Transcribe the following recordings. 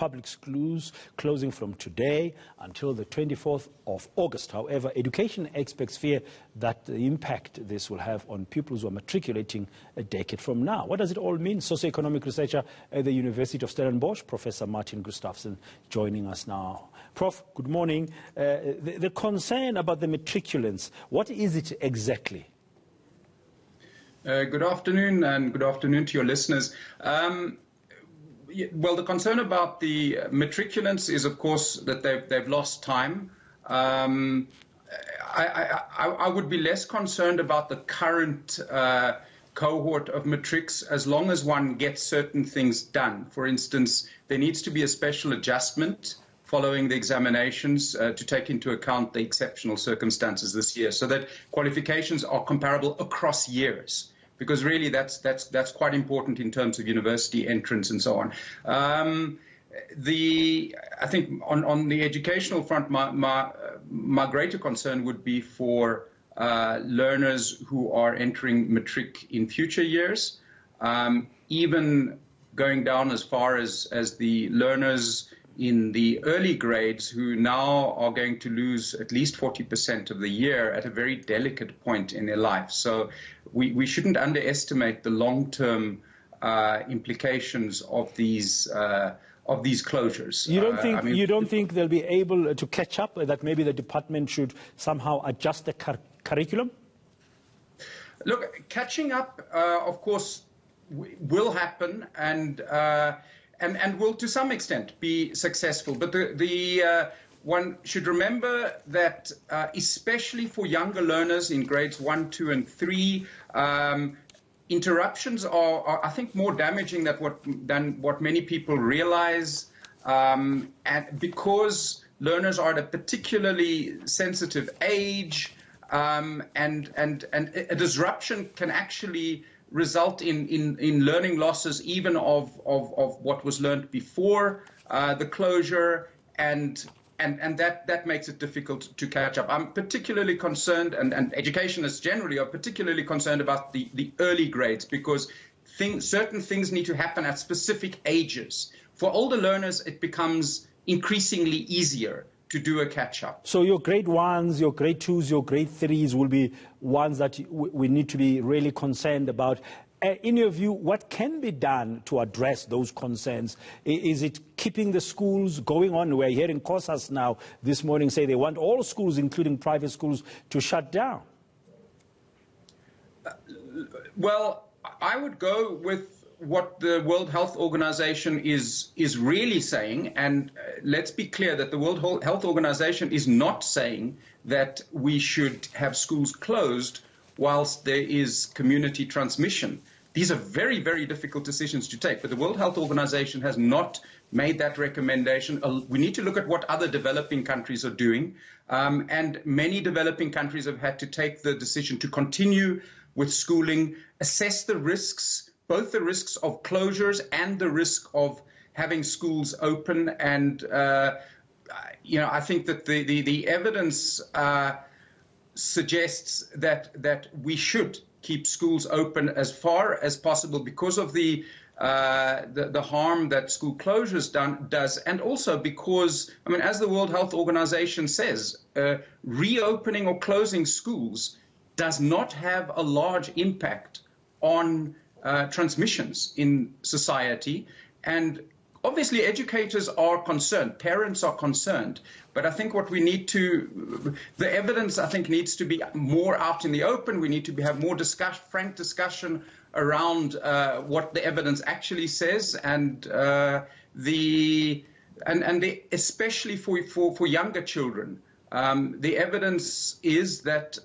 public schools closing from today until the 24th of August. However, education experts fear that the impact this will have on pupils who are matriculating a decade from now. What does it all mean? Socio-Economic Researcher at the University of Stellenbosch, Professor Martin Gustafsson, joining us now. Prof, good morning. The concern about the matriculants, what is it exactly? Good afternoon, and good afternoon to your listeners. Well, the concern about the matriculants is, of course, that they've lost time. I would be less concerned about the current cohort of matrics as long as one gets certain things done. For instance, there needs to be a special adjustment following the examinations to take into account the exceptional circumstances this year, so that qualifications are comparable across years. Because really that's quite important in terms of university entrance and so on. I think on the educational front, my greater concern would be for learners who are entering matric in future years, even going down as far as the learners in the early grades who now are going to lose at least 40% of the year at a very delicate point in their life. So we shouldn't underestimate the long-term implications of these closures. You don't think they'll be able to catch up, that maybe the department should somehow adjust the curriculum? Look, catching up, of course, will happen, and will to some extent be successful. But one should remember that especially for younger learners in grades 1, 2, and 3, interruptions are, I think, more damaging than what many people realize. And because learners are at a particularly sensitive age, and a disruption can actually result in learning losses even of what was learned before the closure, and that makes it difficult to catch up. I'm particularly concerned, and educationists generally are particularly concerned about the early grades, because certain things need to happen at specific ages. For older learners, it becomes increasingly easier to do a catch-up. So your grade 1s, your grade 2s, your grade 3s will be ones that we need to be really concerned about. In your view, what can be done to address those concerns? Is it keeping the schools going on? We're hearing COSAS now this morning say they want all schools, including private schools, to shut down. Well, I would go with what the World Health Organization is really saying, and let's be clear that the World Health Organization is not saying that we should have schools closed whilst there is community transmission. These are very, very difficult decisions to take, but the World Health Organization has not made that recommendation. We need to look at what other developing countries are doing, and many developing countries have had to take the decision to continue with schooling, assess the risks, both the risks of closures and the risk of having schools open. And, I think that the evidence suggests that we should keep schools open as far as possible because of the harm that school closures does, and also because, as the World Health Organization says, reopening or closing schools does not have a large impact on transmissions in society. And obviously educators are concerned, parents are concerned, but I think what we need the evidence, I think, needs to be more out in the open. We need to have more frank discussion around what the evidence actually says, and especially for younger children. The evidence is that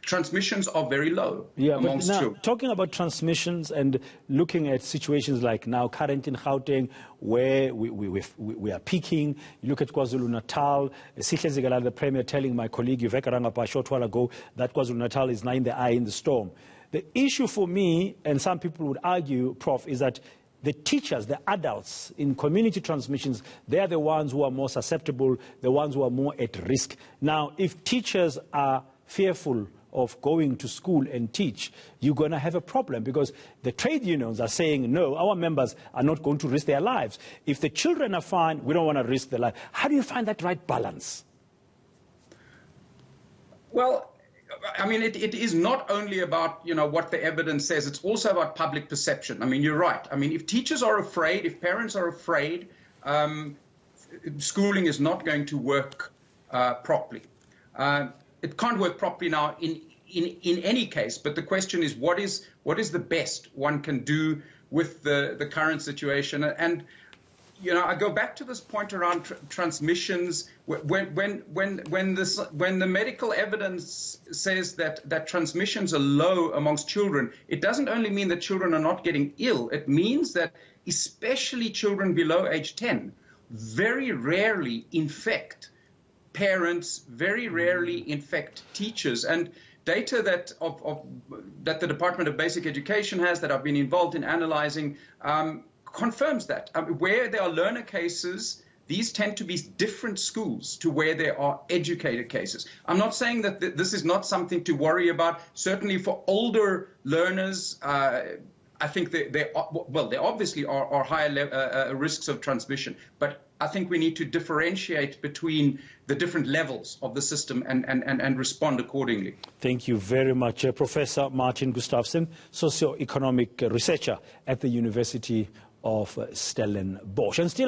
transmissions are very low amongst children. Talking about transmissions and looking at situations like now current in Gauteng, where we are peaking. You look at KwaZulu-Natal, the Premier telling my colleague Yveka Rangapa a short while ago that KwaZulu-Natal is now in the eye in the storm. The issue for me, and some people would argue, Prof, is that the teachers, the adults in community transmissions, they are the ones who are more susceptible, the ones who are more at risk. Now, if teachers are fearful of going to school and teach, you're going to have a problem, because the trade unions are saying, no, our members are not going to risk their lives. If the children are fine, we don't want to risk their life. How do you find that right balance? Well, I mean, it is not only about, what the evidence says, it's also about public perception. I mean, you're right. I mean, if teachers are afraid, if parents are afraid, schooling is not going to work properly. It can't work properly now in any case, but the question is, what is the best one can do with the current situation? And I go back to this point around transmissions. When the medical evidence says that transmissions are low amongst children, it doesn't only mean that children are not getting ill. It means that especially children below age 10 very rarely infect parents, very rarely infect teachers. And data that the Department of Basic Education has, that I've been involved in analyzing, confirms that. Where there are learner cases, these tend to be different schools to where there are educator cases. I'm not saying that this is not something to worry about. Certainly for older learners, I think there obviously are higher risks of transmission. But I think we need to differentiate between the different levels of the system and respond accordingly. Thank you very much, Professor Martin Gustafsson, Socio-Economic Researcher at the University of Stellenbosch. And still